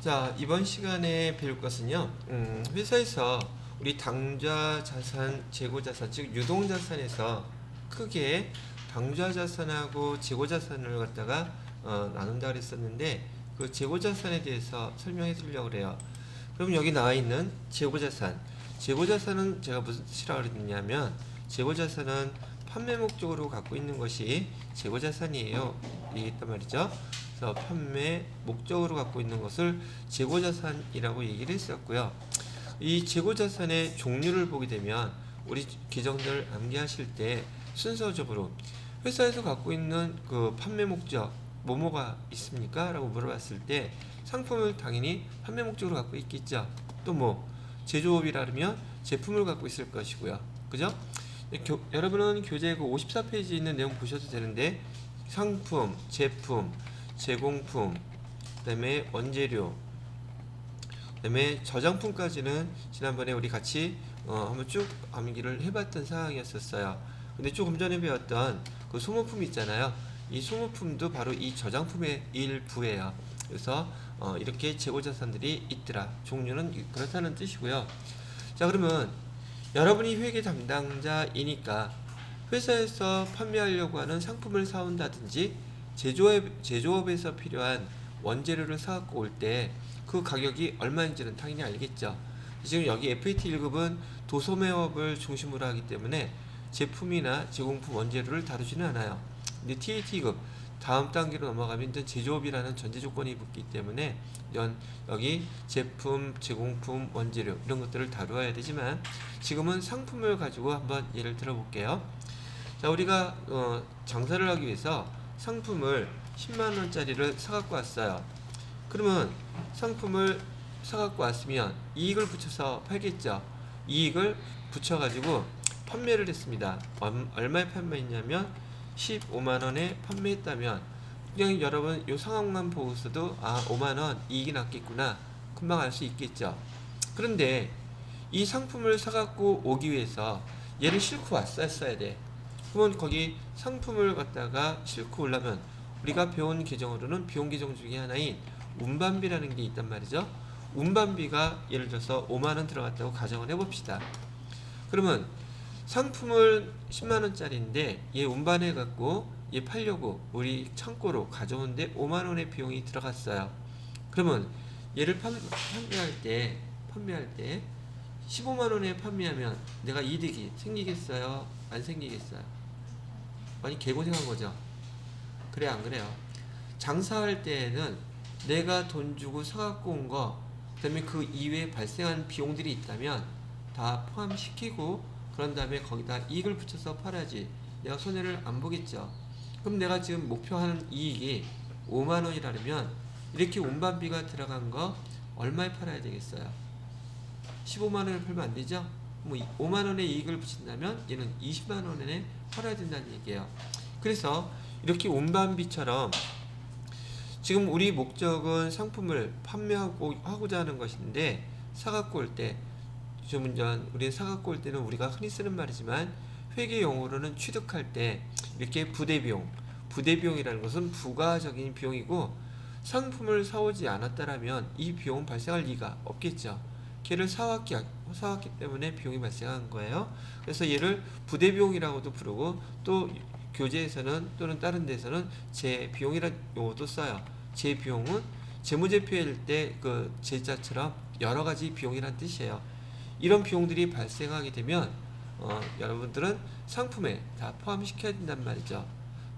자, 이번 시간에 배울 것은요, 회사에서 우리 당좌 자산, 재고 자산, 즉 유동 자산에서 크게 당좌 자산하고 재고 자산을 갖다가 나눈다 그랬었는데, 그 재고 자산에 대해서 설명해 주려고 그래요. 그럼 여기 나와 있는 재고 자산, 재고 자산은 제가 무슨 뜻이라고 그랬냐면, 재고 자산은 판매 목적으로 갖고 있는 것이 재고 자산이에요. 이랬단 말이죠. 그래서 판매 목적으로 갖고 있는 것을 재고자산이라고 얘기를 했었고요. 이 재고자산의 종류를 보게 되면 우리 계정들 암기하실 때 순서적으로 회사에서 갖고 있는 그 판매 목적 뭐뭐가 있습니까? 라고 물어봤을 때 상품을 당연히 판매 목적으로 갖고 있겠죠. 또 뭐 제조업이라면 제품을 갖고 있을 것이고요. 그죠? 여러분은 교재 그 54페이지에 있는 내용 보셔도 되는데 상품, 제품, 제공품, 그 다음에 원재료, 그 다음에 저장품까지는 지난번에 우리 같이 한번 쭉 암기를 해봤던 상황이었었어요. 근데 조금 전에 배웠던 그 소모품 있잖아요. 이 소모품도 바로 이 저장품의 일부예요. 그래서 이렇게 재고자산들이 있더라. 종류는 그렇다는 뜻이고요. 자, 그러면 여러분이 회계 담당자이니까 회사에서 판매하려고 하는 상품을 사온다든지 제조업에서 필요한 원재료를 사갖고 올 때 그 가격이 얼마인지는 당연히 알겠죠. 지금 여기 FAT 1급은 도소매업을 중심으로 하기 때문에 제품이나 제공품 원재료를 다루지는 않아요. 근데 TAT 2급 다음 단계로 넘어가면 이제 제조업이라는 전제 조건이 붙기 때문에 여기 제품, 제공품, 원재료 이런 것들을 다루어야 되지만 지금은 상품을 가지고 한번 예를 들어 볼게요. 자, 우리가 장사를 하기 위해서 상품을 10만원짜리를 사갖고 왔어요. 그러면 상품을 사갖고 왔으면 이익을 붙여서 팔겠죠. 이익을 붙여가지고 판매를 했습니다. 얼마에 판매했냐면 15만원에 판매했다면 그냥 여러분 이 상황만 보고서도 5만원 이익이 났겠구나 금방 알 수 있겠죠. 그런데 이 상품을 사갖고 오기 위해서 얘를 싣고 왔어야 돼. 그러면 거기 상품을 갖다가 싣고 오려면 우리가 배운 계정으로는 비용 계정 중에 하나인 운반비라는 게 있단 말이죠. 운반비가 예를 들어서 5만원 들어갔다고 가정을 해봅시다. 그러면 상품을 10만원짜리인데 얘 운반해 갖고 얘 팔려고 우리 창고로 가져오는데 5만원의 비용이 들어갔어요. 그러면 얘를 판매할 때 15만원에 판매하면 내가 이득이 생기겠어요? 안 생기겠어요? 많이 개고생한 거죠. 그래 안 그래요? 장사할 때에는 내가 돈 주고 사갖고 온 거, 그 다음에 그 이외에 발생한 비용들이 있다면 다 포함시키고 그런 다음에 거기다 이익을 붙여서 팔아야지 내가 손해를 안 보겠죠. 그럼 내가 지금 목표하는 이익이 5만원이라면 이렇게 운반비가 들어간 거 얼마에 팔아야 되겠어요? 15만원에 팔면 안 되죠? 뭐 5만원의 이익을 붙인다면 얘는 20만원에 팔아야 된다는 얘기예요. 그래서 이렇게 운반비처럼 지금 우리 목적은 상품을 판매하고자 하는 것인데 사갖고 올 때 주문전 우리는 사갖고 올 때는 우리가 흔히 쓰는 말이지만 회계 용어로는 취득할 때 이렇게 부대비용이라는 것은 부가적인 비용이고 상품을 사오지 않았다라면 이 비용은 발생할 리가 없겠죠. 걔를 사왔기 때문에 비용이 발생한 거예요. 그래서 얘를 부대비용이라고도 부르고 또 교재에서는 또는 다른 데서는 재비용이라는 용어도 써요. 재비용은 재무제표일 때 그 제자처럼 여러 가지 비용이란 뜻이에요. 이런 비용들이 발생하게 되면 여러분들은 상품에 다 포함시켜야 된단 말이죠.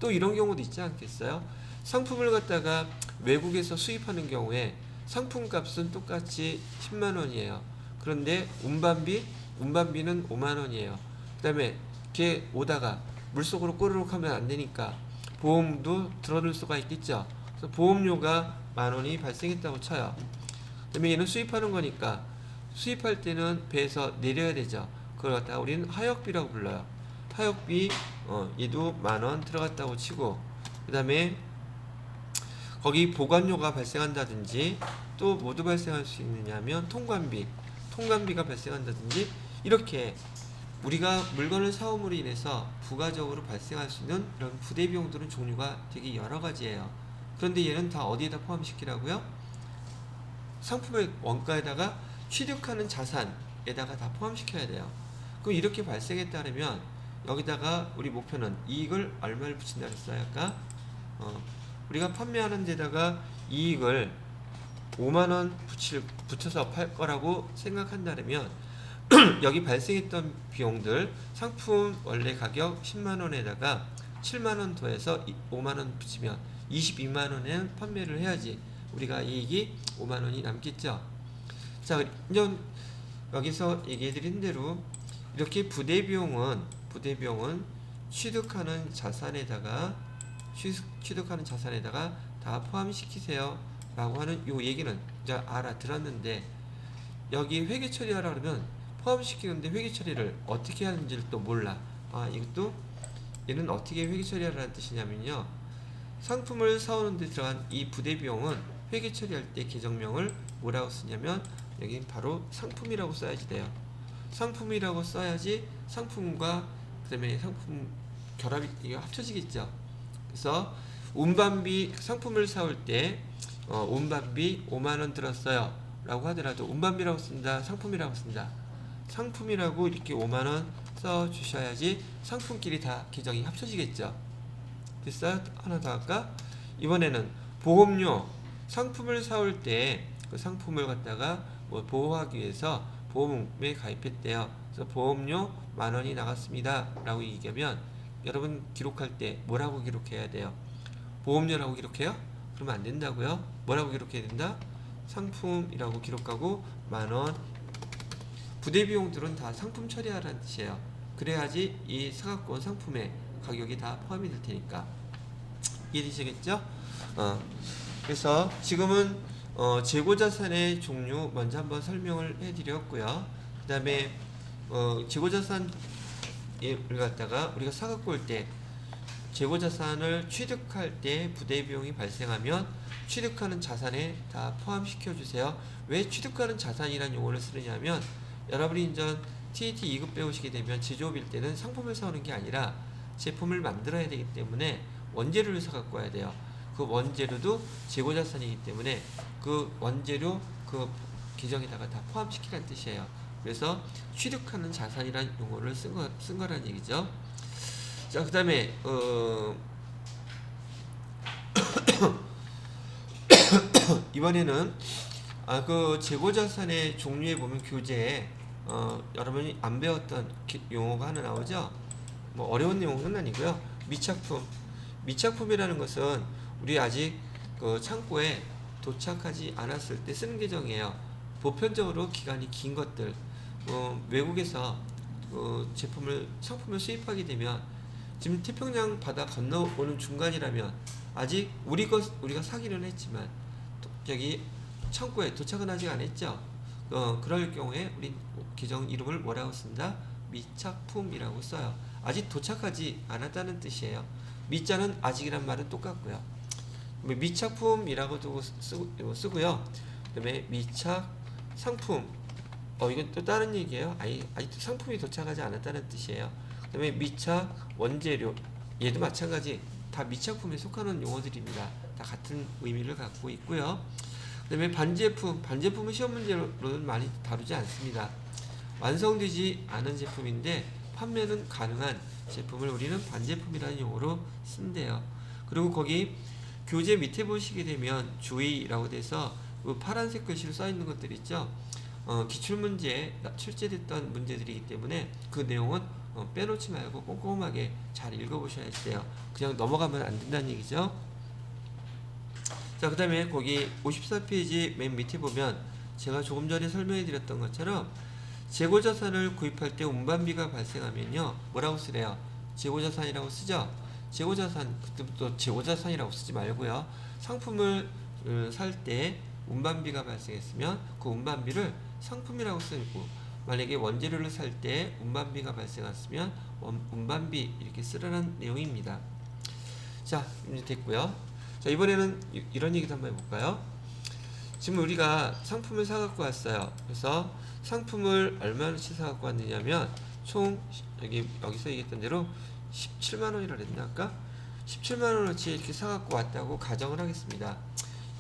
또 이런 경우도 있지 않겠어요? 상품을 갖다가 외국에서 수입하는 경우에 상품 값은 똑같이 10만원이에요. 그런데 운반비는 5만원이에요. 그 다음에 걔 오다가 물속으로 꼬르륵 하면 안 되니까 보험도 들어놓을 수가 있겠죠. 그래서 보험료가 10,000원이 발생했다고 쳐요. 그 다음에 얘는 수입하는 거니까 수입할 때는 배에서 내려야 되죠. 그걸 갖다가 우리는 하역비라고 불러요. 하역비 얘도 10,000원 들어갔다고 치고 그 다음에 거기 보관료가 발생한다든지 또 뭐도 발생할 수 있느냐면 통관비가 발생한다든지 이렇게 우리가 물건을 사옴으로 인해서 부가적으로 발생할 수 있는 이런 부대비용들은 종류가 되게 여러 가지예요. 그런데 얘는 다 어디에다 포함시키라고요? 상품의 원가에다가 취득하는 자산에다가 다 포함시켜야 돼요. 그럼 이렇게 발생했다 그러면 여기다가 우리 목표는 이익을 얼마를 붙인다 그랬어요 아까? 우리가 판매하는 데다가 이익을 5만원 붙여서 팔 거라고 생각한다면 여기 발생했던 비용들 상품 원래 가격 10만원에다가 7만원 더해서 5만원 붙이면 22만원에 판매를 해야지 우리가 이익이 5만원이 남겠죠. 자, 여기서 얘기해드린 대로 이렇게 부대비용은 취득하는 자산에다가 다 포함시키세요 라고 하는 요 얘기는 이제 알아들었는데, 여기 회계 처리하라 그러면 포함시키는데 회계 처리를 어떻게 하는지를 또 몰라. 얘는 어떻게 회계 처리하라는 뜻이냐면요, 상품을 사오는 데 들어간 이 부대비용은 회계 처리할 때 계정명을 뭐라고 쓰냐면 여기 바로 상품이라고 써야지 돼요. 상품이라고 써야지 상품과 그다음에 상품 결합이 이게 합쳐지겠죠. 그래서 운반비, 상품을 사올 때 운반비 5만원 들었어요 라고 하더라도 운반비라고 쓴다, 상품이라고 쓴다. 상품이라고 이렇게 5만원 써 주셔야지 상품끼리 다 계정이 합쳐지겠죠. 됐어요? 하나 더 할까? 이번에는 보험료, 상품을 사올 때 그 상품을 갖다가 보호하기 위해서 보험에 가입했대요. 그래서 보험료 10,000원이 나갔습니다 라고 얘기하면 여러분 기록할 때 뭐라고 기록해야 돼요? 보험료라고 기록해요? 그러면 안 된다고요. 뭐라고 기록해야 된다? 상품이라고 기록하고 10,000원. 부대비용들은 다 상품 처리하라는 뜻이에요. 그래야지 이 사갖고 온 상품의 가격이 다 포함이 될 테니까. 이해되시겠죠? 그래서 지금은 재고자산의 종류 먼저 한번 설명을 해드렸고요. 그 다음에 재고자산을 갖다가 우리가 사갖고 올 때 재고자산을 취득할 때 부대비용이 발생하면 취득하는 자산에 다 포함시켜 주세요. 왜 취득하는 자산이라는 용어를 쓰느냐면, 여러분이 이제 TAT 2급 배우시게 되면 제조업일 때는 상품을 사오는 게 아니라 제품을 만들어야 되기 때문에 원재료를 사갖고 와야 돼요. 그 원재료도 재고자산이기 때문에 그 원재료 그 계정에다가 다 포함시키라는 뜻이에요. 그래서 취득하는 자산이라는 용어를 쓴 거라는 얘기죠. 자, 그 다음에 이번에는 그 재고자산의 종류에 보면 교재에 여러분이 안 배웠던 용어가 하나 나오죠. 뭐 어려운 내용은 아니고요. 미착품이라는 것은 우리 아직 그 창고에 도착하지 않았을 때 쓰는 계정이에요. 보편적으로 기간이 긴 것들, 외국에서 상품을 수입하게 되면 지금 태평양 바다 건너오는 중간이라면 아직 우리가 사기는 했지만 여기 창고에 도착은 아직 안 했죠. 그럴 경우에 우리 계정 이름을 뭐라고 쓴다? 미착품이라고 써요. 아직 도착하지 않았다는 뜻이에요. 미자는 아직이란 말은 똑같고요. 미착품이라고도 쓰고요. 그다음에 미착 상품, 이건 또 다른 얘기예요. 아직도 상품이 도착하지 않았다는 뜻이에요. 그다음에 미착 원재료, 얘도 마찬가지 다 미착품에 속하는 용어들입니다. 다 같은 의미를 갖고 있고요. 그다음에 반제품은 시험 문제로는 많이 다루지 않습니다. 완성되지 않은 제품인데 판매는 가능한 제품을 우리는 반제품이라는 용어로 쓴대요. 그리고 거기 교재 밑에 보시게 되면 주의라고 돼서 그 파란색 글씨로 써 있는 것들 있죠. 기출문제에 출제됐던 문제들이기 때문에 그 내용은 빼놓지 말고 꼼꼼하게 잘 읽어보셔야 돼요. 그냥 넘어가면 안 된다는 얘기죠. 자, 그 다음에 거기 54페이지 맨 밑에 보면 제가 조금 전에 설명해 드렸던 것처럼 재고자산을 구입할 때 운반비가 발생하면요 뭐라고 쓰래요? 재고자산이라고 쓰죠. 재고자산, 그때부터 재고자산이라고 쓰지 말고요, 상품을 살 때 운반비가 발생했으면 그 운반비를 상품이라고 쓰고, 만약에 원재료를 살 때 운반비가 발생했으면 운반비 이렇게 쓰라는 내용입니다. 자, 이제 됐고요. 자, 이번에는 이런 얘기도 한번 해볼까요? 지금 우리가 상품을 사갖고 왔어요. 그래서 상품을 얼마나치 사갖고 왔느냐면 총 여기서 얘기했던 대로 17만원이라 그랬나 아까? 17만원어치 이렇게 사갖고 왔다고 가정을 하겠습니다.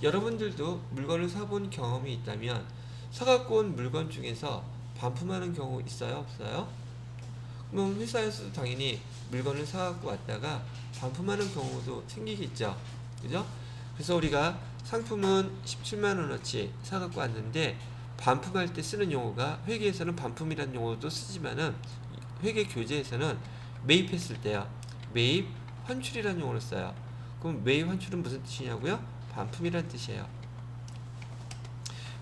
여러분들도 물건을 사본 경험이 있다면 사갖고 온 물건 중에서 반품하는 경우 있어요? 없어요? 그럼 회사에서도 당연히 물건을 사갖고 왔다가 반품하는 경우도 생기겠죠. 그죠? 그래서 우리가 상품은 17만원어치 사갖고 왔는데 반품할 때 쓰는 용어가, 회계에서는 반품이라는 용어도 쓰지만은 회계 교재에서는 매입했을 때요, 매입 환출이라는 용어를 써요. 그럼 매입 환출은 무슨 뜻이냐고요? 반품이라는 뜻이에요.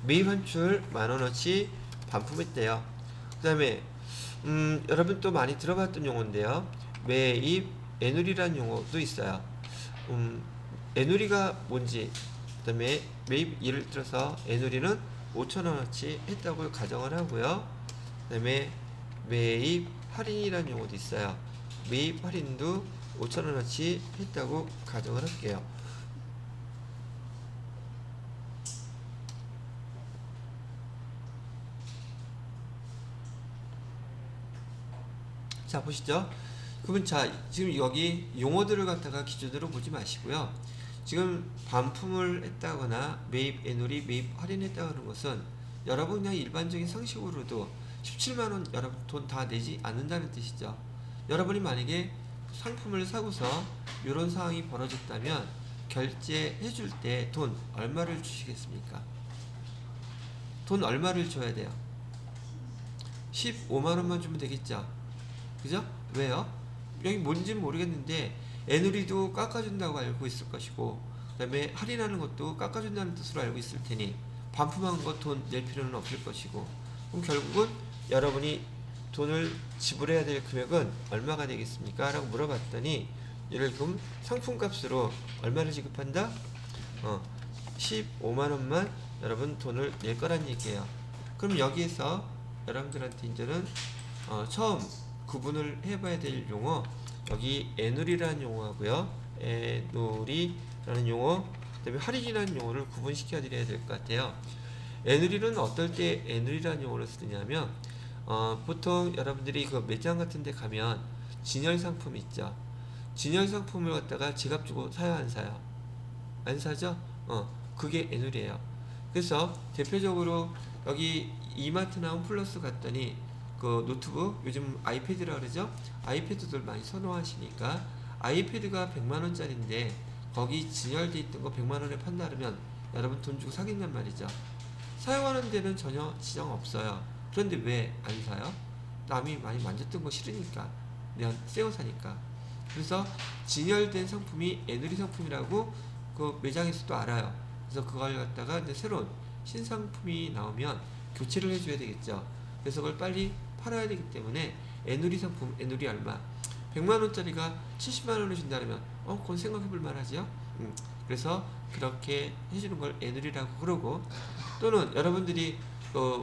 매입 환출 만원어치 반품했대요. 그 다음에 여러분 또 많이 들어봤던 용어인데요, 매입 애누리라는 용어도 있어요. 애누리가 뭔지, 그 다음에 매입, 예를 들어서 애누리는 5천원어치 했다고 가정을 하고요. 그 다음에 매입 할인이라는 용어도 있어요. 매입 할인도 5천원어치 했다고 가정을 할게요. 자, 보시죠. 그러면 자, 지금 여기 용어들을 갖다가 기준으로 보지 마시고요. 지금 반품을 했다거나 매입 애누리, 매입 할인했다고 하는 것은 여러분 그냥 일반적인 상식으로도 17만원 여러분 돈 다 내지 않는다는 뜻이죠. 여러분이 만약에 상품을 사고서 이런 상황이 벌어졌다면 결제해 줄 때 돈 얼마를 주시겠습니까? 돈 얼마를 줘야 돼요? 15만원만 주면 되겠죠. 그죠? 왜요? 여기 뭔지는 모르겠는데 애누리도 깎아준다고 알고 있을 것이고, 그 다음에 할인하는 것도 깎아준다는 뜻으로 알고 있을 테니 반품한 것 돈 낼 필요는 없을 것이고, 그럼 결국은 여러분이 돈을 지불해야 될 금액은 얼마가 되겠습니까? 라고 물어봤더니, 예를 들면 상품값으로 얼마를 지급한다? 15만원만 여러분 돈을 낼 거란 얘기예요. 그럼 여기에서 여러분들한테 이제는 처음 구분을 해봐야 될 용어, 여기 애누리라는 용어하고요, 애누리라는 용어, 그 다음에 할인이라는 용어를 구분시켜 드려야 될 것 같아요. 애누리는 어떨 때 애누리라는 용어를 쓰냐면, 보통 여러분들이 그 매장 같은 데 가면 진열 상품 있죠. 진열 상품을 갖다가 지갑 주고 사요, 안 사요? 안 사죠? 그게 애누리예요. 그래서 대표적으로 여기 이마트나 홈플러스 갔더니 그 노트북, 요즘 아이패드라 그러죠? 아이패드들 많이 선호하시니까 아이패드가 100만원짜리인데 거기 진열돼 있던 거 100만원에 판다 그러면 여러분 돈 주고 사겠냔 말이죠. 사용하는 데는 전혀 지장 없어요. 그런데 왜 안 사요? 남이 많이 만졌던 거 싫으니까, 내가 새거 사니까. 그래서 진열된 상품이 애누리 상품이라고 그 매장에서도 알아요. 그래서 그걸 갖다가 이제 새로운 신상품이 나오면 교체를 해줘야 되겠죠. 그래서 그걸 빨리 팔아야 되기 때문에 애누리 상품, 애누리 얼마? 100만원짜리가 70만원을 준다면 그건 생각해볼 만하죠. 그래서 그렇게 해주는 걸 애누리라고 그러고, 또는 여러분들이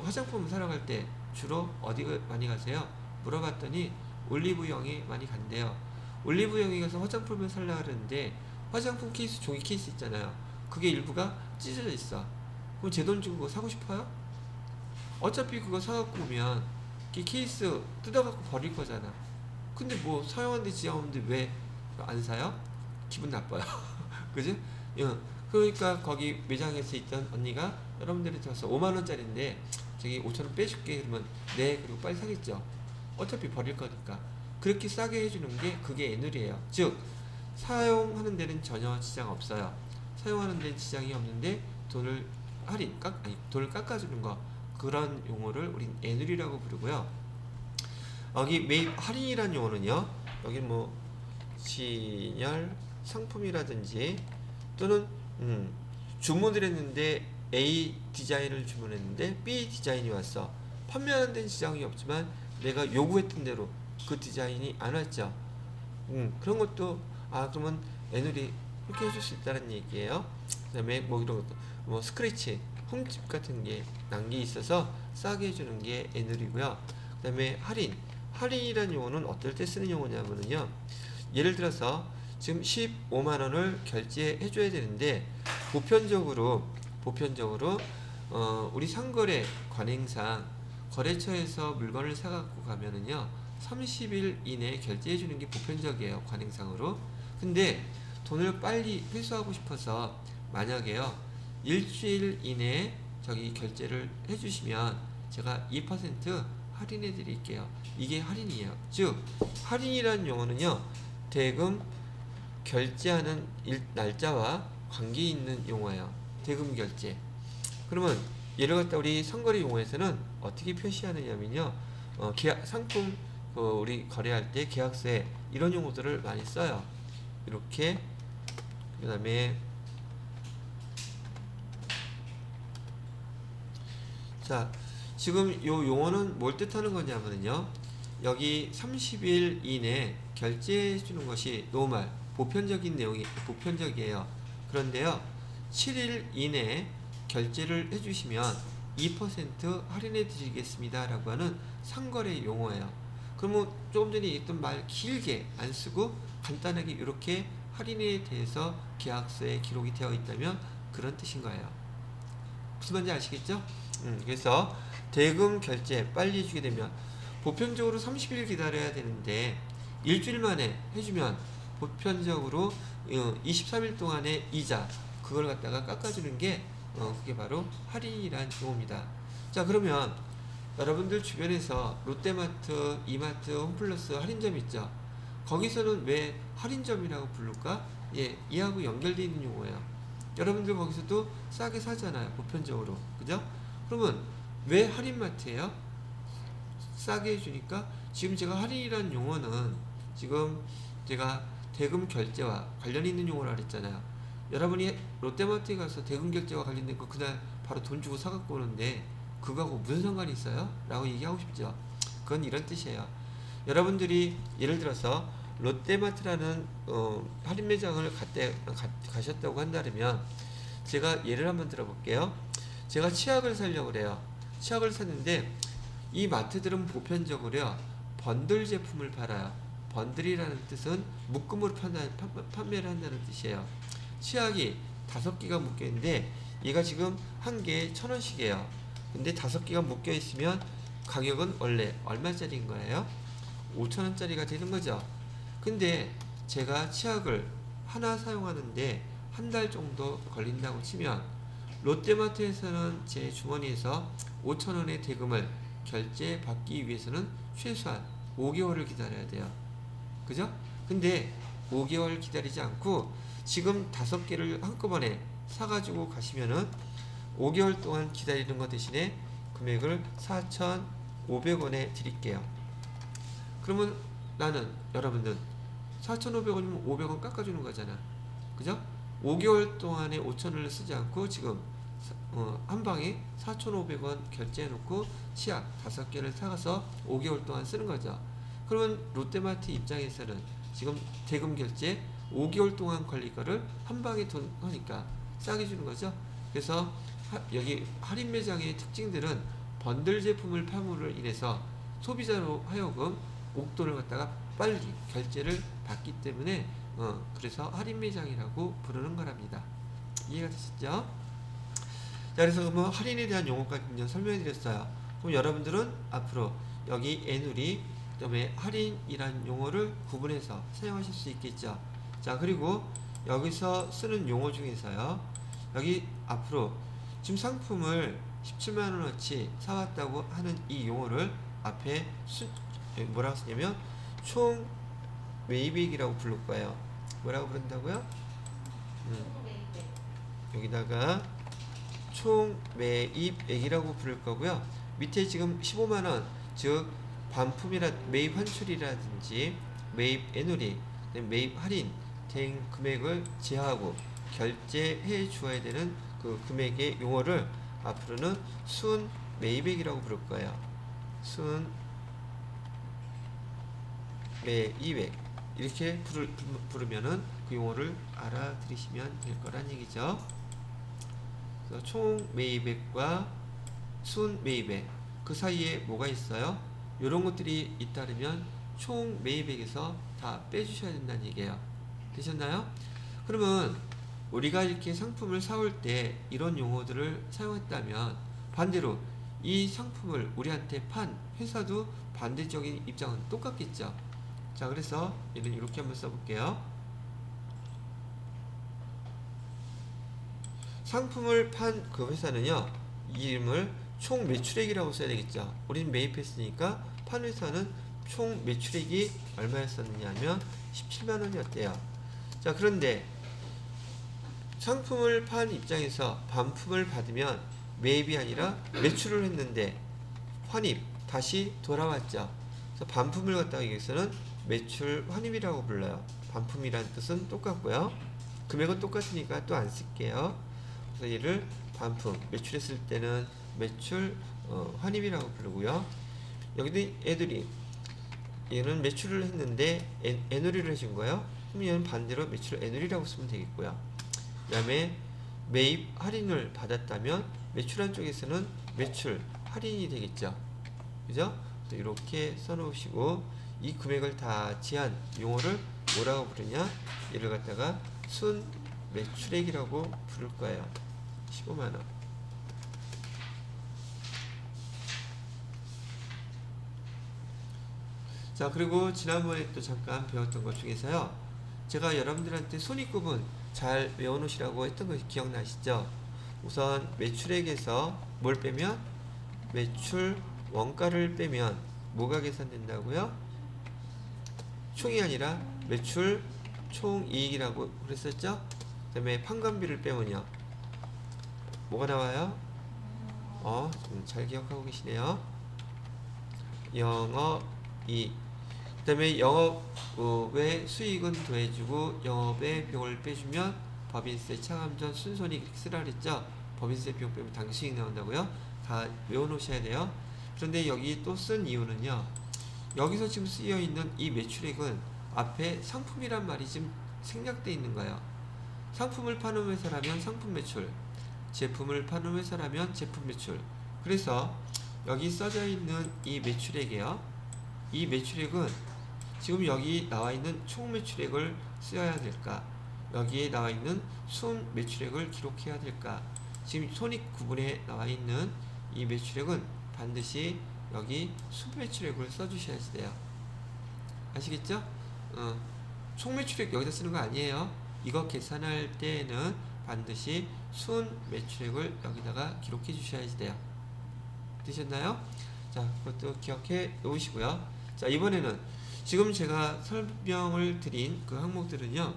화장품 사러 갈 때 주로 어디 많이 가세요? 물어봤더니 올리브영에 많이 간대요. 올리브영에 가서 화장품을 살려고 하는데 화장품 케이스, 종이 케이스 있잖아요. 그게 일부가 찢어져 있어. 그럼 제 돈 주고 사고 싶어요? 어차피 그거 사갖고 오면 이 케이스 뜯어갖고 버릴 거잖아. 근데 뭐 사용하는데 지장 없는데 왜 안 사요? 기분 나빠요. 그지? 그러니까 거기 매장에서 있던 언니가 여러분들이 들어서 5만원짜리인데 저기 5천원 빼줄게 그러면 네, 그리고 빨리 사겠죠. 어차피 버릴 거니까. 그렇게 싸게 해주는 게 그게 애누리예요. 즉 사용하는 데는 전혀 지장 없어요. 사용하는 데는 지장이 없는데 돈을 돈을 깎아주는 거, 그런 용어를 우린 애누리라고 부르고요. 여기 매입 할인이라는 용어는요, 여기 뭐 진열 상품이라든지 또는 주문을 했는데 A 디자인을 주문했는데 B 디자인이 왔어. 판매하는 데는 지장이 없지만 내가 요구했던 대로 그 디자인이 안 왔죠. 그런 것도 그러면 애누리 이렇게 해줄 수 있다는 얘기예요. 그 다음에 뭐 이런 것도 뭐 스크래치, 홈집 같은 게 난 게 있어서 싸게 해주는 게 애누리고요. 그 다음에 할인이라는 용어는 어떨 때 쓰는 용어냐면요, 예를 들어서 지금 15만원을 결제해 줘야 되는데 보편적으로 우리 상거래 관행상 거래처에서 물건을 사갖고 가면은요 30일 이내에 결제해 주는 게 보편적이에요, 관행상으로. 근데 돈을 빨리 회수하고 싶어서 만약에요 일주일 이내에 저기 결제를 해주시면 제가 2% 할인해 드릴게요. 이게 할인이에요. 즉 할인이라는 용어는요, 대금 결제하는 날짜와 관계 있는 용어예요. 대금 결제. 그러면 예를 갖다 우리 상거래 용어에서는 어떻게 표시하느냐면요, 계약 상품 우리 거래할 때 계약서에 이런 용어들을 많이 써요. 이렇게. 그 다음에 자, 지금 요 용어는 뭘 뜻하는 거냐면요, 여기 30일 이내 결제해 주는 것이 노멀, 보편적인 내용이 보편적이에요. 그런데요, 7일 이내 결제를 해주시면 2% 할인해 드리겠습니다 라고 하는 상거래 용어예요. 그러면 조금 전에 얘기했던 말 길게 안 쓰고 간단하게 이렇게 할인에 대해서 계약서에 기록이 되어 있다면 그런 뜻인 거예요. 무슨 말인지 아시겠죠? 그래서 대금 결제 빨리 해주게 되면 보편적으로 30일 기다려야 되는데 일주일 만에 해주면 보편적으로 23일 동안의 이자 그걸 갖다가 깎아주는 게 그게 바로 할인이란 용어입니다. 자, 그러면 여러분들 주변에서 롯데마트, 이마트, 홈플러스 할인점 있죠? 거기서는 왜 할인점이라고 부를까? 예, 이하고 연결되어 있는 용어예요. 여러분들 거기서도 싸게 사잖아요, 보편적으로. 그죠? 그러면 왜 할인마트예요? 싸게 해주니까. 지금 제가 할인이라는 용어는 지금 제가 대금 결제와 관련 있는 용어라 그랬잖아요. 여러분이 롯데마트에 가서 대금 결제와 관련된 거 그날 바로 돈 주고 사갖고 오는데 그거하고 무슨 상관이 있어요? 라고 얘기하고 싶죠. 그건 이런 뜻이에요. 여러분들이 예를 들어서 롯데마트라는 할인 매장을 가셨다고 한다면 제가 예를 한번 들어볼게요. 제가 치약을 사려고 그래요. 치약을 샀는데 이 마트들은 보편적으로 번들 제품을 팔아요. 번들이라는 뜻은 묶음으로 판매를 한다는 뜻이에요. 치약이 5개가 묶여있는데 얘가 지금 한 개에 1,000원씩이에요. 근데 5개가 묶여있으면 가격은 원래 얼마짜리인 거예요? 5,000원짜리가 되는 거죠. 근데 제가 치약을 하나 사용하는데 한 달 정도 걸린다고 치면 롯데마트에서는 제 주머니에서 5,000원의 대금을 결제받기 위해서는 최소한 5개월을 기다려야 돼요. 그죠? 근데 5개월 기다리지 않고 지금 5개를 한꺼번에 사가지고 가시면은 5개월 동안 기다리는 것 대신에 금액을 4,500원에 드릴게요. 그러면 나는 여러분들 4,500원이면 500원 깎아주는 거잖아. 그죠? 5개월 동안에 5,000원을 쓰지 않고 지금 한 방에 4,500원 결제해놓고 치약 5개를 사가서 5개월 동안 쓰는 거죠. 그러면 롯데마트 입장에서는 지금 대금 결제 5개월 동안 걸릴 거를 한 방에 돈 하니까 싸게 주는 거죠. 그래서 여기 할인 매장의 특징들은 번들 제품을 판매로 인해서 소비자로 하여금 목돈을 갖다가 빨리 결제를 받기 때문에 그래서 할인 매장이라고 부르는 거랍니다. 이해가 되셨죠? 자, 그래서 뭐 할인에 대한 용어까지 이제 설명해 드렸어요. 그럼 여러분들은 앞으로 여기 애누리 그다음에 할인이라는 용어를 구분해서 사용하실 수 있겠죠. 자, 그리고 여기서 쓰는 용어 중에서요, 여기 앞으로 지금 상품을 17만원어치 사왔다고 하는 이 용어를 앞에 뭐라고 쓰냐면 총 매입액이라고 부를 거예요. 뭐라고 부른다고요? 여기다가 총 매입액이라고 부를 거고요. 밑에 지금 15만원, 즉 반품이라 매입 환출이라든지 매입 애누리, 매입 할인 된 금액을 제하고 결제해 주어야 되는 그 금액의 용어를 앞으로는 순 매입액이라고 부를 거예요. 순 매입액 이렇게 부르면은 그 용어를 알아들으시면 될 거란 얘기죠. 그래서 총 매입액과 순 매입액 그 사이에 뭐가 있어요? 이런 것들이 잇따르면 총 매입액에서 다 빼주셔야 된다는 얘기예요. 되셨나요? 그러면 우리가 이렇게 상품을 사올 때 이런 용어들을 사용했다면 반대로 이 상품을 우리한테 판 회사도 반대적인 입장은 똑같겠죠. 자, 그래서 얘는 이렇게 한번 써볼게요. 상품을 판 그 회사는요, 이름을 총 매출액이라고 써야 되겠죠. 우리는 매입했으니까 판 회사는 총 매출액이 얼마였었느냐 하면 17만 원이었대요. 자, 그런데 상품을 판 입장에서 반품을 받으면 매입이 아니라 매출을 했는데 환입 다시 돌아왔죠. 그래서 반품을 갖다 하기 위해서는 매출 환입이라고 불러요. 반품이란 뜻은 똑같고요. 금액은 똑같으니까 또 안 쓸게요. 그래서 얘를 반품, 매출했을 때는 매출 환입이라고 부르고요. 여기도 애들이 얘는 매출을 했는데 애누리를 해준 거예요. 그럼 얘는 반대로 매출 애누리라고 쓰면 되겠고요. 그 다음에 매입 할인을 받았다면 매출한 쪽에서는 매출 할인이 되겠죠. 그죠? 이렇게 써놓으시고 이 금액을 다 지한 용어를 뭐라고 부르냐? 얘를 갖다가 순 매출액이라고 부를 거예요. 15만원. 자, 그리고 지난번에 또 잠깐 배웠던 것 중에서요, 제가 여러분들한테 손익구분 잘 외워놓으시라고 했던 거 기억나시죠? 우선 매출액에서 뭘 빼면? 매출 원가를 빼면 뭐가 계산된다고요? 총이 아니라 매출 총이익이라고 그랬었죠? 그 다음에 판관비를 빼면요, 뭐가 나와요? 잘 기억하고 계시네요. 영업이익. 그 다음에 영업의 수익은 더해주고 영업의 비용을 빼주면 법인세, 차감전, 순손익 이렇게 쓰라 그랬죠? 법인세 비용 빼면 당수익 나온다고요? 다 외워놓으셔야 돼요. 그런데 여기 또 쓴 이유는요, 여기서 지금 쓰여있는 이 매출액은 앞에 상품이란 말이 지금 생략되어 있는 거예요. 상품을 파는 회사라면 상품 매출, 제품을 파는 회사라면 제품 매출. 그래서 여기 써져 있는 이 매출액이요, 이 매출액은 지금 여기 나와 있는 총 매출액을 쓰여야 될까, 여기에 나와 있는 순 매출액을 기록해야 될까. 지금 손익 구분에 나와 있는 이 매출액은 반드시 여기 순 매출액을 써주셔야지 돼요. 아시겠죠? 총 매출액 여기다 쓰는 거 아니에요. 이거 계산할 때에는 반드시 순 매출액을 여기다가 기록해 주셔야지 돼요. 되셨나요? 자, 그것도 기억해 놓으시고요. 자, 이번에는 지금 제가 설명을 드린 그 항목들은요,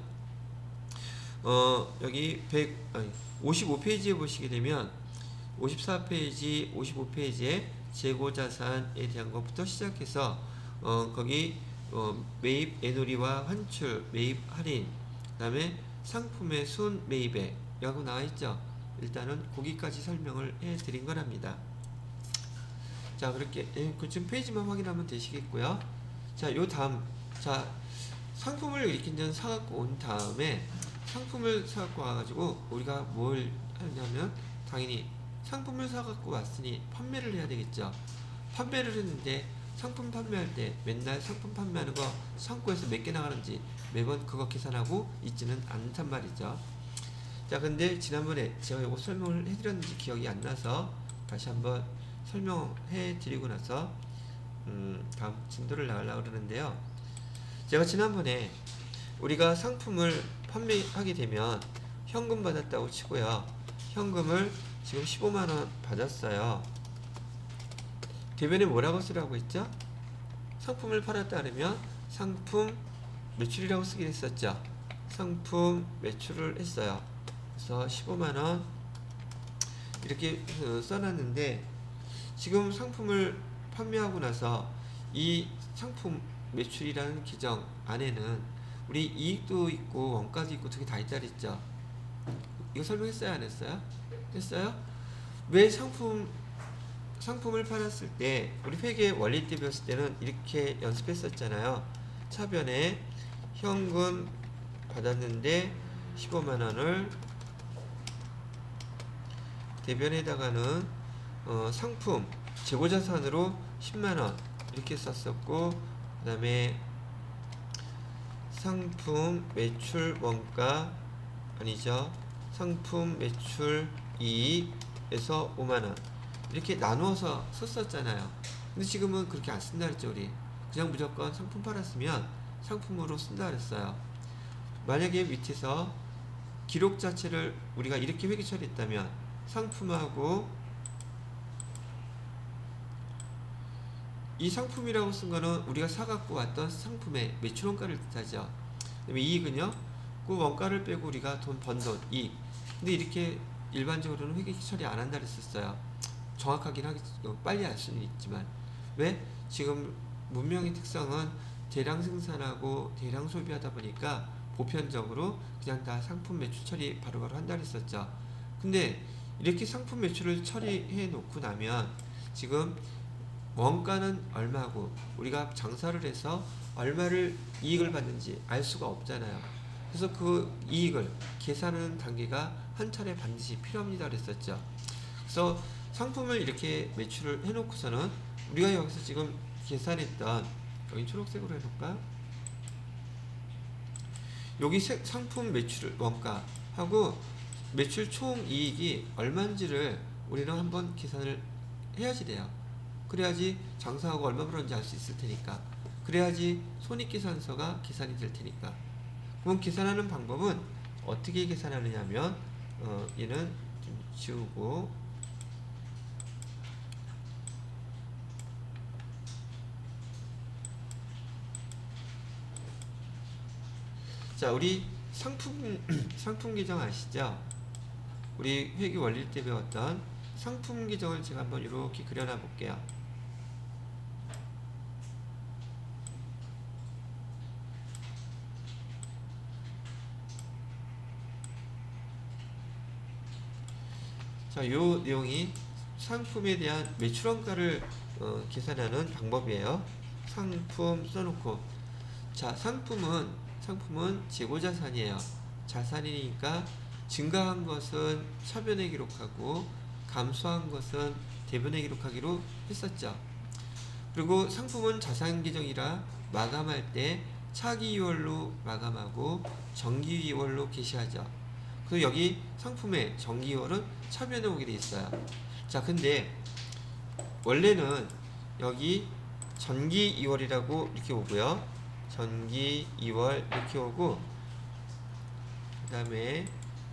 여기 55페이지에 보시게 되면 54페이지, 55페이지에 재고자산에 대한 것부터 시작해서 거기 매입 애누리와 환출, 매입 할인, 그 다음에 상품의 순 매입액 라고 나와있죠. 일단은 거기까지 설명을 해드린 거랍니다. 자, 그렇게 그 지금 페이지만 확인하면 되시겠고요. 자, 요 다음, 자, 상품을 이렇게 이제 사갖고 온 다음에 상품을 사갖고 와가지고 우리가 뭘 하냐면 당연히 상품을 사갖고 왔으니 판매를 해야 되겠죠. 판매를 했는데 상품 판매할 때 맨날 상품 판매하는 거 창고에서 몇 개 나가는지 매번 그거 계산하고 있지는 않단 말이죠. 자, 근데 지난번에 제가 이거 설명을 해드렸는지 기억이 안 나서 다시 한번 설명해 드리고 나서 다음 진도를 나가려고 그러는데요. 제가 지난번에 우리가 상품을 판매하게 되면 현금 받았다고 치고요. 현금을 지금 15만원 받았어요. 대변에 뭐라고 쓰라고 했죠? 상품을 팔았다 그러면 상품 매출이라고 쓰긴 했었죠. 상품 매출을 했어요. 그래서 15만원 이렇게 써놨는데, 지금 상품을 판매하고 나서 이 상품 매출이라는 계정 안에는 우리 이익도 있고 원가도 있고 두 개 다 있다 그랬죠. 이거 설명했어요, 안 했어요? 했어요? 왜 상품을 팔았을 때 우리 회계 원리 때 배웠을 때는 이렇게 연습했었잖아요. 차변에 현금 받았는데 15만원을, 대변에다가는 상품 재고자산으로 10만원 이렇게 썼었고, 그 다음에 상품 매출 원가 아니죠, 상품 매출 이익에서 5만원 이렇게 나누어서 썼었잖아요. 근데 지금은 그렇게 안 쓴다 그랬죠. 우리 그냥 무조건 상품 팔았으면 상품으로 쓴다 그랬어요. 만약에 밑에서 기록 자체를 우리가 이렇게 회계 처리했다면 상품하고 이 상품이라고 쓴 거는 우리가 사갖고 왔던 상품의 매출 원가를 뜻하죠. 그다음에 이익은요, 그 원가를 빼고 우리가 돈 번 돈, 이익. 근데 이렇게 일반적으로는 회계 처리 안 한다 그랬었어요. 정확하긴 하겠죠. 빨리 알 수는 있지만. 왜? 지금 문명의 특성은 대량 생산하고 대량 소비하다 보니까 보편적으로 그냥 다 상품 매출 처리 바로바로 한다 그랬었죠. 근데 이렇게 상품 매출을 처리해 놓고 나면 지금 원가는 얼마고 우리가 장사를 해서 얼마를 이익을 받는지 알 수가 없잖아요. 그래서 그 이익을 계산하는 단계가 한 차례 반드시 필요합니다 그랬었죠. 그래서 상품을 이렇게 매출을 해놓고서는 우리가 여기서 지금 계산했던, 여기 초록색으로 해볼까? 여기 상품 매출 원가하고 매출 총 이익이 얼마인지를 우리는 한번 계산을 해야지 돼요. 그래야지 장사하고 얼마 벌었는지 알 수 있을 테니까. 그래야지 손익계산서가 계산이 될 테니까. 그럼 계산하는 방법은 어떻게 계산하느냐 하면 얘는 좀 지우고, 자, 우리 상품 계정 아시죠? 우리 회계 원리 때 배웠던 상품 계정을 제가 한번 이렇게 그려놔 볼게요. 자, 요 내용이 상품에 대한 매출원가를 계산하는 방법이에요. 상품 써놓고, 자, 상품은 재고자산이에요. 자산이니까 증가한 것은 차변에 기록하고 감소한 것은 대변에 기록하기로 했었죠. 그리고 상품은 자산계정이라 마감할 때 차기이월로 마감하고 정기이월로 게시하죠. 그리고 여기 상품의 정기이월은 차변에 오게 돼 있어요. 자, 근데 원래는 여기 전기이월이라고 이렇게 오고요. 전기이월 이렇게 오고, 그 다음에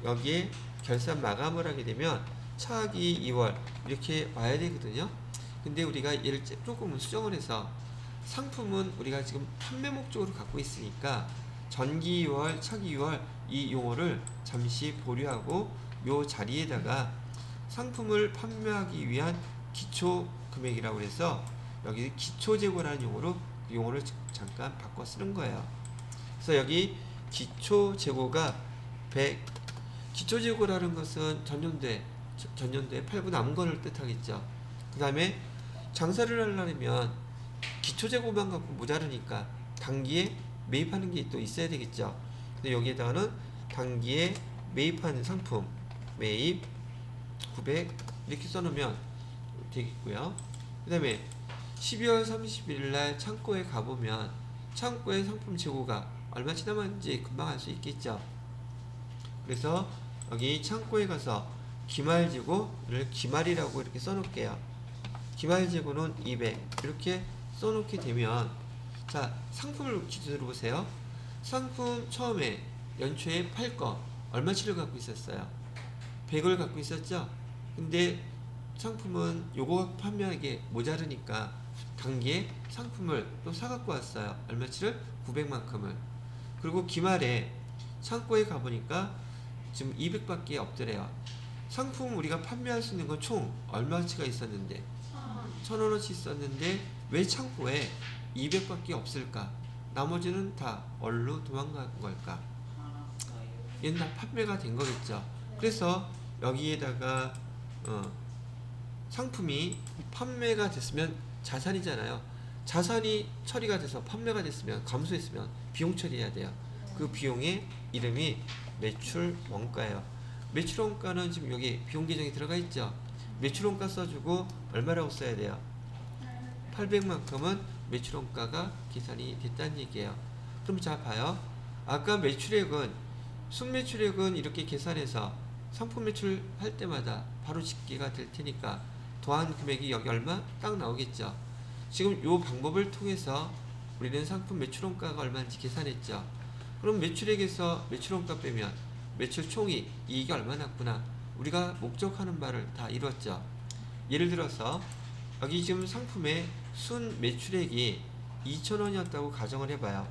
여기에 결산 마감을 하게 되면 차기이월 이렇게 와야 되거든요. 근데 우리가 얘를 조금 수정을 해서 상품은 우리가 지금 판매 목적으로 갖고 있으니까 전기이월, 차기이월 이 용어를 잠시 보류하고 요 자리에다가 상품을 판매하기 위한 기초 금액이라고 해서 여기 기초재고라는 용어로 그 용어를 잠깐 바꿔 쓰는 거예요. 그래서 여기 기초재고가 100, 기초재고라는 것은 전년도에 팔고 남은 거를 뜻하겠죠. 그 다음에 장사를 하려면 기초재고만 갖고 모자르니까 단기에 매입하는 게 또 있어야 되겠죠. 근데 여기에다가는 단기에 매입하는 상품 매입 900 이렇게 써놓으면 되겠고요. 그 다음에 12월 31일 날 창고에 가보면 창고에 상품 재고가 얼마치 남았는지 금방 알 수 있겠죠. 그래서 여기 창고에 가서 기말재고를 기말이라고 이렇게 써놓을게요. 기말재고는 200 이렇게 써놓게 되면, 자, 상품을 기준으로 보세요. 상품 처음에 연초에 팔 거 얼마치를 갖고 있었어요? 100을 갖고 있었죠. 근데 상품은 요거 판매하기에 모자르니까 단기에 상품을 또 사갖고 왔어요. 얼마치를? 900만큼을. 그리고 기말에 창고에 가보니까 지금 200밖에 없더래요. 상품 우리가 판매할 수 있는 건 총 얼마치가 있었는데 1,000원어치 있었는데 왜 창고에 200밖에 없을까? 나머지는 다 어디로 도망간 걸까? 얘는 다 판매가 된 거겠죠. 그래서 여기에다가 상품이 판매가 됐으면 자산이잖아요. 자산이 처리가 돼서 판매가 됐으면, 감소했으면 비용 처리해야 돼요. 그 비용의 이름이 매출 원가예요. 매출 원가는 지금 여기 비용 계정에 들어가 있죠. 매출 원가 써주고 얼마라고 써야 돼요? 800만큼은 매출 원가가 계산이 됐다는 얘기예요. 그럼 자 봐요. 아까 매출액은 순매출액은 이렇게 계산해서 상품 매출 할 때마다 바로 집계가 될 테니까 더한 금액이 여기 얼마? 딱 나오겠죠. 지금 이 방법을 통해서 우리는 상품 매출원가가 얼마인지 계산했죠. 그럼 매출액에서 매출원가 빼면 매출 총이 이익이 얼마 났구나. 우리가 목적하는 바를 다 이뤘죠. 예를 들어서 여기 지금 상품의 순 매출액이 2,000원이었다고 가정을 해봐요.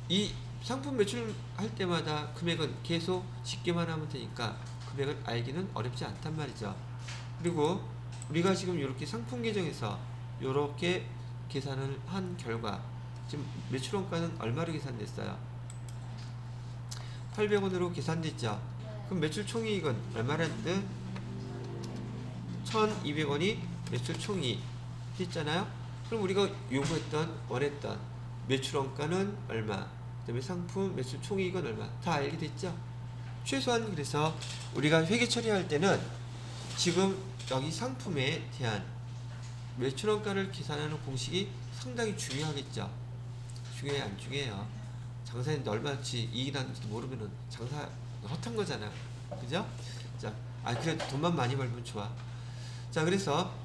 이 상품 매출할 때마다 금액은 계속 짓기만 하면 되니까 금액을 알기는 어렵지 않단 말이죠. 그리고 우리가 지금 이렇게 상품 계정에서 이렇게 계산을 한 결과 지금 매출원가는 얼마로 계산됐어요? 800원으로 계산됐죠. 그럼 매출 총이익은 얼마랬는데? 1200원이 매출 총이익 됐잖아요. 그럼 우리가 요구했던 원했던 매출원가는 얼마, 그 다음에 상품 매출 총이익은 얼마 다 알게 됐죠. 최소한 그래서 우리가 회계 처리할 때는 지금 여기 상품에 대한 매출원가를 계산하는 공식이 상당히 중요하겠죠. 중요해 안 중요해요? 장사했는데 얼마치 이익이 나는지도 모르면은 장사 허탄 거잖아. 그죠? 자, 그래도 돈만 많이 벌면 좋아. 자, 그래서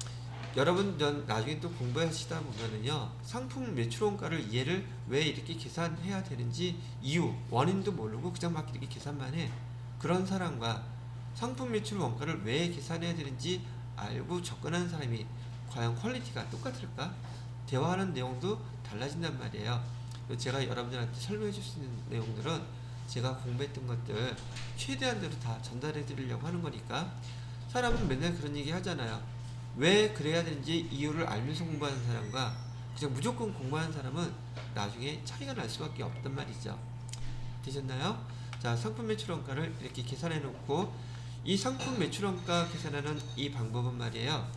여러분 나중에 또 공부하시다 보면은요, 상품 매출원가를 얘를 왜 이렇게 계산해야 되는지 이유, 원인도 모르고 그냥 막 이렇게 계산만 해. 그런 사람과 상품 매출 원가를 왜 계산해야 되는지 알고 접근하는 사람이 과연 퀄리티가 똑같을까? 대화하는 내용도 달라진단 말이에요. 제가 여러분들한테 설명해 줄 수 있는 내용들은 제가 공부했던 것들 최대한대로 다 전달해 드리려고 하는 거니까. 사람은 맨날 그런 얘기 하잖아요. 왜 그래야 되는지 이유를 알면서 공부하는 사람과 그냥 무조건 공부하는 사람은 나중에 차이가 날 수밖에 없단 말이죠. 되셨나요? 자, 상품 매출원가를 이렇게 계산해 놓고 이 상품 매출원가 계산하는 이 방법은 말이에요.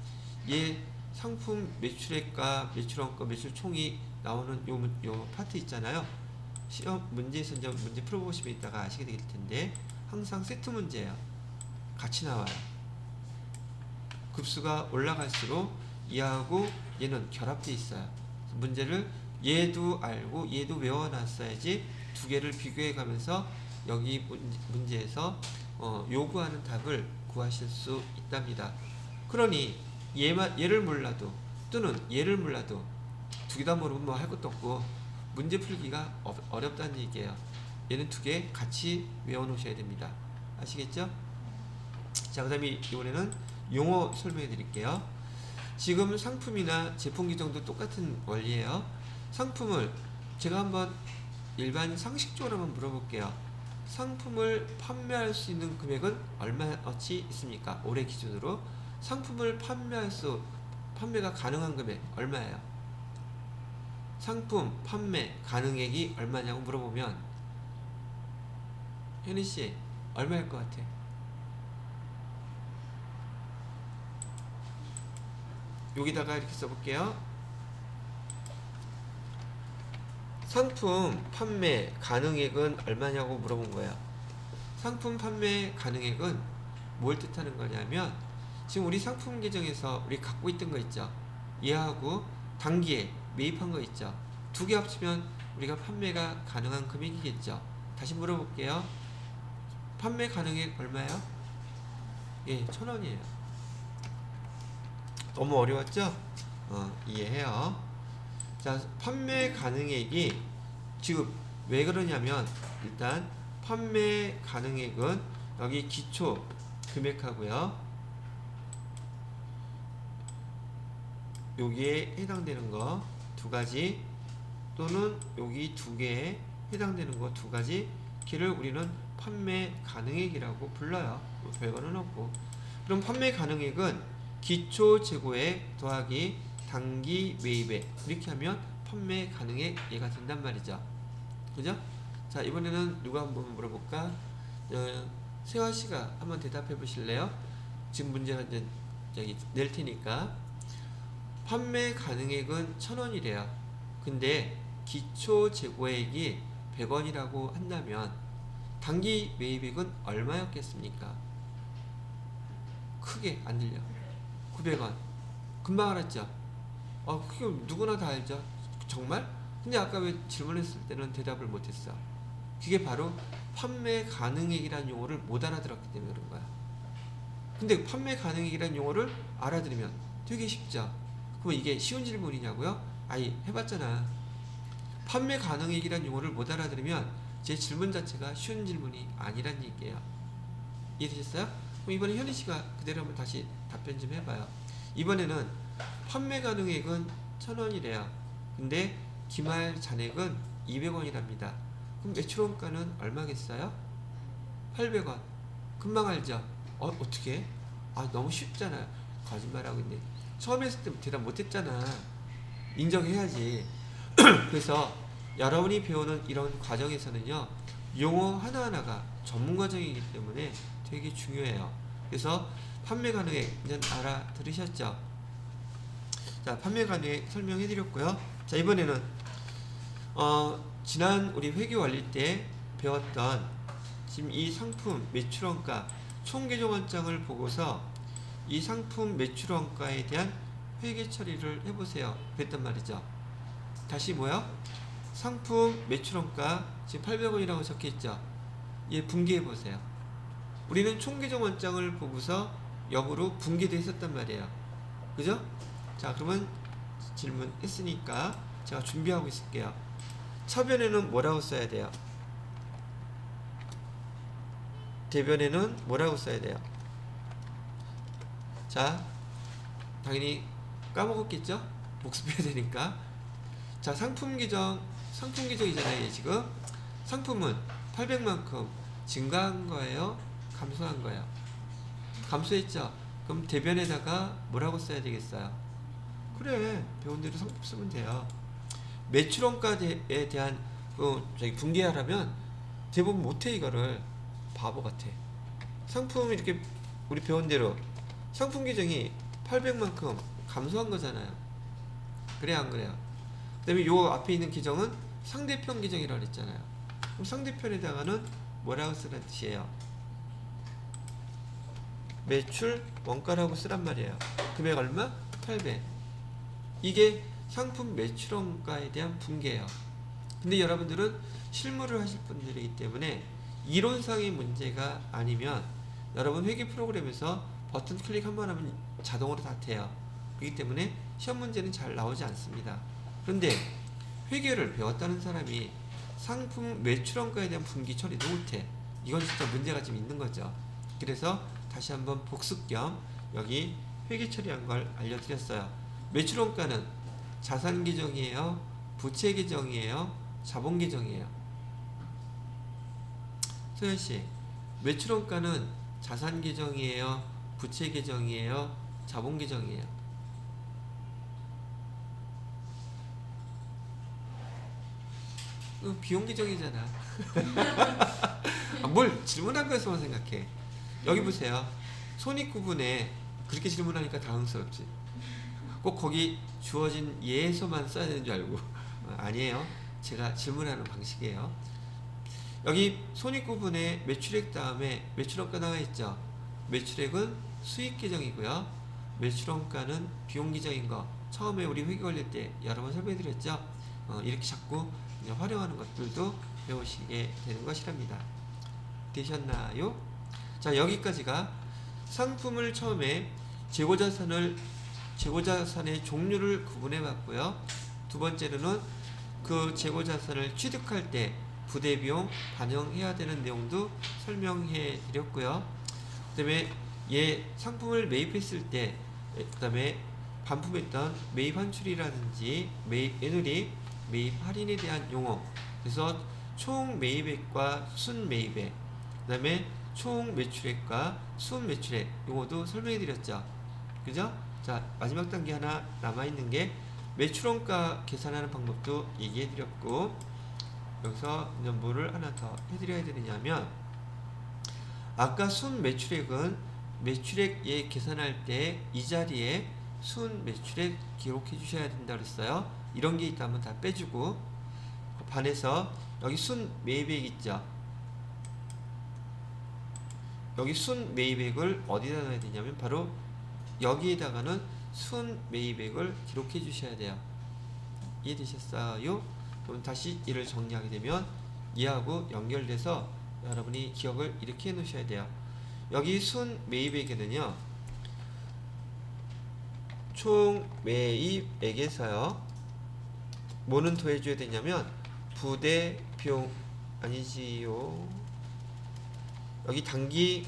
얘 상품 매출액과 매출원가, 매출총이 나오는 요 파트 있잖아요. 시험 문제에서 이제 문제 풀어보시면 이따가 아시게 될 텐데 항상 세트 문제예요. 같이 나와요. 급수가 올라갈수록 얘하고 얘는 결합되어 있어요. 문제를 얘도 알고 얘도 외워놨어야지 두 개를 비교해 가면서 여기 문제에서 요구하는 답을 구하실 수 있답니다. 그러니 얘를 몰라도 또는 얘를 몰라도 두 개 다 모르면 뭐 할 것도 없고 문제 풀기가 어렵다는 얘기예요. 얘는 두 개 같이 외워놓으셔야 됩니다. 아시겠죠? 자, 그 다음에 이번에는 용어 설명해 드릴게요. 지금 상품이나 제품 규정도 똑같은 원리예요. 상품을 제가 한번 일반 상식적으로 한번 물어볼게요. 상품을 판매할 수 있는 금액은 얼마치 있습니까? 올해 기준으로 상품을 판매가 가능한 금액 얼마예요? 상품 판매 가능액이 얼마냐고 물어보면 현희씨 얼마일 것 같아? 여기다가 이렇게 써볼게요. 상품 판매 가능액은 얼마냐고 물어본 거예요. 상품 판매 가능액은 뭘 뜻하는 거냐면 지금 우리 상품 계정에서 우리 갖고 있던 거 있죠. 얘하고 단기에 매입한 거 있죠. 두 개 합치면 우리가 판매가 가능한 금액이겠죠. 다시 물어볼게요. 판매 가능액 얼마예요? 예, 1,000원이에요. 너무 어려웠죠? 이해해요. 자, 판매 가능액이 지금 왜 그러냐면 일단 판매 가능액은 여기 기초 금액하고요. 여기에 해당되는 거 두 가지 또는 여기 두 개에 해당되는 거 두 가지 키를 우리는 판매 가능액이라고 불러요. 뭐 별거는 없고. 그럼 판매 가능액은 기초 재고액 더하기 단기 매입액 이렇게 하면 판매 가능액 얘가 된단 말이죠. 그죠? 자, 이번에는 누가 한번 물어볼까? 세화씨가 한번 대답해 보실래요? 지금 문제가 이제 여기 낼 테니까. 판매 가능액은 1,000원이래요. 근데 기초 재고액이 100원이라고 한다면 단기 매입액은 얼마였겠습니까? 크게 안 들려. 900원. 금방 알았죠? 그게 누구나 다 알죠? 정말? 근데 아까 왜 질문했을 때는 대답을 못했어? 그게 바로 판매 가능액이라는 용어를 못 알아들었기 때문에 그런 거야. 근데 판매 가능액이라는 용어를 알아들으면 되게 쉽죠? 그럼 이게 쉬운 질문이냐고요? 아니, 해봤잖아. 판매 가능액이라는 용어를 못 알아들으면 제 질문 자체가 쉬운 질문이 아니란 얘기예요. 이해되셨어요? 그럼 이번에 현희 씨가 그대로 한번 다시 답변 좀 해봐요. 이번에는 판매 가능액은 1,000원이래요. 근데 기말 잔액은 200원이랍니다. 그럼 매출원가는 얼마겠어요? 800원. 금방 알죠? 어떻게? 너무 쉽잖아. 거짓말하고 있네. 처음 했을 때 대답 못했잖아. 인정해야지. 그래서 여러분이 배우는 이런 과정에서는요, 용어 하나하나가 전문 과정이기 때문에 되게 중요해요. 그래서 판매 가능액 이제 알아들으셨죠? 자, 판매 가능액 설명해 드렸고요. 자, 이번에는 지난 우리 회계 원리 때 배웠던 지금 이 상품 매출원가 총계정원장을 보고서 이 상품 매출원가에 대한 회계 처리를 해보세요. 그랬단 말이죠. 다시 뭐요? 상품 매출원가 지금 800원이라고 적혀있죠. 얘 분개해보세요. 우리는 총계정원장을 보고서 역으로 분개도 했었단 말이에요. 그죠? 자, 그러면 질문 했으니까 제가 준비하고 있을게요. 차변에는 뭐라고 써야 돼요? 대변에는 뭐라고 써야 돼요? 자, 당연히 까먹었겠죠? 복습해야 되니까. 자, 상품 규정이잖아요, 지금. 상품은 800만큼 증가한 거예요? 감소한 거예요? 감소했죠? 그럼 대변에다가 뭐라고 써야 되겠어요? 그래, 배운 대로 상품 쓰면 돼요. 매출원가에 대한 분개하라면 대부분 못해. 이거를 바보 같아. 상품 이렇게 우리 배운 대로 상품 규정이 800만큼 감소한 거잖아요. 그래 안 그래요? 그 다음에 요 앞에 있는 규정은 상대편 규정이라고 했잖아요. 그럼 상대편에다가는 뭐라고 쓰란 뜻이에요? 매출 원가라고 쓰란 말이에요. 금액 얼마? 800. 이게 상품 매출원가에 대한 분개예요. 근데 여러분들은 실무를 하실 분들이기 때문에 이론상의 문제가 아니면 여러분 회계 프로그램에서 버튼 클릭 한번 하면 자동으로 다 돼요. 그렇기 때문에 시험 문제는 잘 나오지 않습니다. 그런데 회계를 배웠다는 사람이 상품 매출원가에 대한 분기 처리도 못해. 이건 진짜 문제가 좀 있는 거죠. 그래서 다시 한번 복습 겸 여기 회계 처리한 걸 알려드렸어요. 매출원가는 자산 계정이에요? 부채 계정이에요? 자본 계정이에요? 소연씨, 매출원가는 자산 계정이에요? 부채 계정이에요? 자본 계정이에요? 비용 계정이잖아. 뭘 질문한 거에서만 생각해. 여기 보세요. 손익구분에 그렇게 질문하니까 당황스럽지. 꼭 거기 주어진 예에서만 써야 되는 줄 알고. 아니에요. 제가 질문하는 방식이에요. 여기 손익구분에 매출액 다음에 매출원가 나와 있죠. 매출액은 수익 계정이고요. 매출원가는 비용 계정인 거 처음에 우리 회계 관리 때 여러 번 설명해 드렸죠. 이렇게 자꾸 활용하는 것들도 배우시게 되는 것이랍니다. 되셨나요? 자, 여기까지가 상품을 처음에 재고자산의 종류를 구분해 봤고요. 두 번째로는 그 재고자산을 취득할 때 부대비용 반영해야 되는 내용도 설명해 드렸고요. 그 다음에 상품을 매입했을 때, 그 다음에 반품했던 매입 환출이라든지 매입 애누리, 매입 할인에 대한 용어, 그래서 총 매입액과 순 매입액, 그 다음에 총 매출액과 순 매출액 용어도 설명해 드렸죠. 그죠? 자, 마지막 단계 하나 남아있는 게 매출원가 계산하는 방법도 얘기해 드렸고, 여기서 이제 뭐를 하나 더 해드려야 되느냐면, 아까 순 매출액은 매출액 계산할 때 이 자리에 순 매출액 기록해 주셔야 된다 그랬어요. 이런 게 있다면 다 빼주고, 반해서 여기 순 매입액 있죠. 여기 순 매입액을 어디다 넣어야 되냐면 바로 여기에다가는 순 매입액을 기록해 주셔야 돼요. 이해되셨어요? 그럼 다시 이를 정리하게 되면 이하고 연결돼서 여러분이 기억을 이렇게 해 놓으셔야 돼요. 여기 순 매입액에는요, 총 매입액에서요, 뭐는 더해줘야 되냐면 부대 비용 아니지요. 여기 단기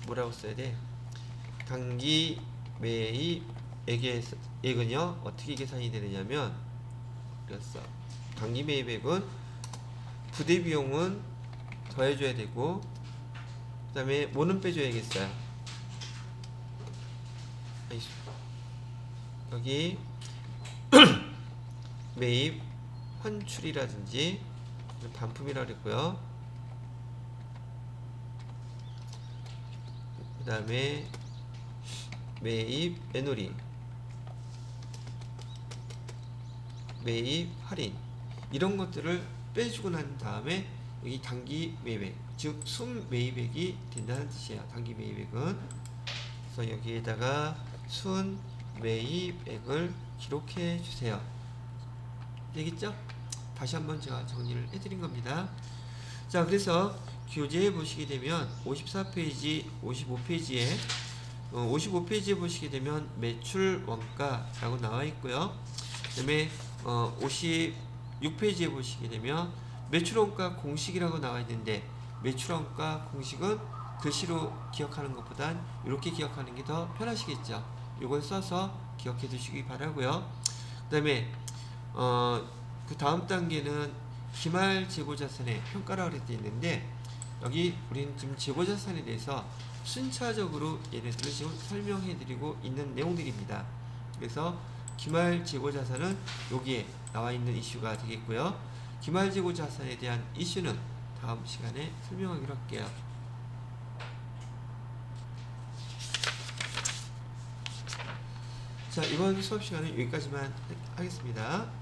뭐라고 써야 돼? 단기 매입액은요 어떻게 계산이 되느냐면, 그랬어. 단기 매입액은 부대 비용은 더해줘야 되고, 그 다음에 뭐는 빼줘야겠어요. 여기 매입 환출이라든지 반품이라고 그랬고요. 그 다음에 매입 애누리, 매입 할인, 이런 것들을 빼주고 난 다음에 여기 단기 매입액, 즉 순 매입액이 된다는 뜻이에요. 단기 매입액은. 그래서 여기에다가 순 매입액을 기록해 주세요. 되겠죠? 다시 한번 제가 정리를 해드린 겁니다. 자, 그래서 교재에 보시게 되면 54페이지, 55페이지에 55페이지에 보시게 되면 매출 원가라고 나와 있고요. 그 다음에 56페이지에 보시게 되면 매출 원가 공식이라고 나와 있는데, 매출 원가 공식은 글씨로 기억하는 것보단 이렇게 기억하는 게 더 편하시겠죠. 이걸 써서 기억해 두시기 바라고요. 그 다음에 그 다음 단계는 기말 재고자산의 평가라고 되어 있는데, 여기 우리는 지금 재고자산에 대해서 순차적으로 얘네들을 지금 설명해 드리고 있는 내용들입니다. 그래서 기말 재고자산은 여기에 나와 있는 이슈가 되겠고요. 기말 재고자산에 대한 이슈는 다음 시간에 설명하기로 할게요. 자, 이번 수업 시간은 여기까지만 하겠습니다.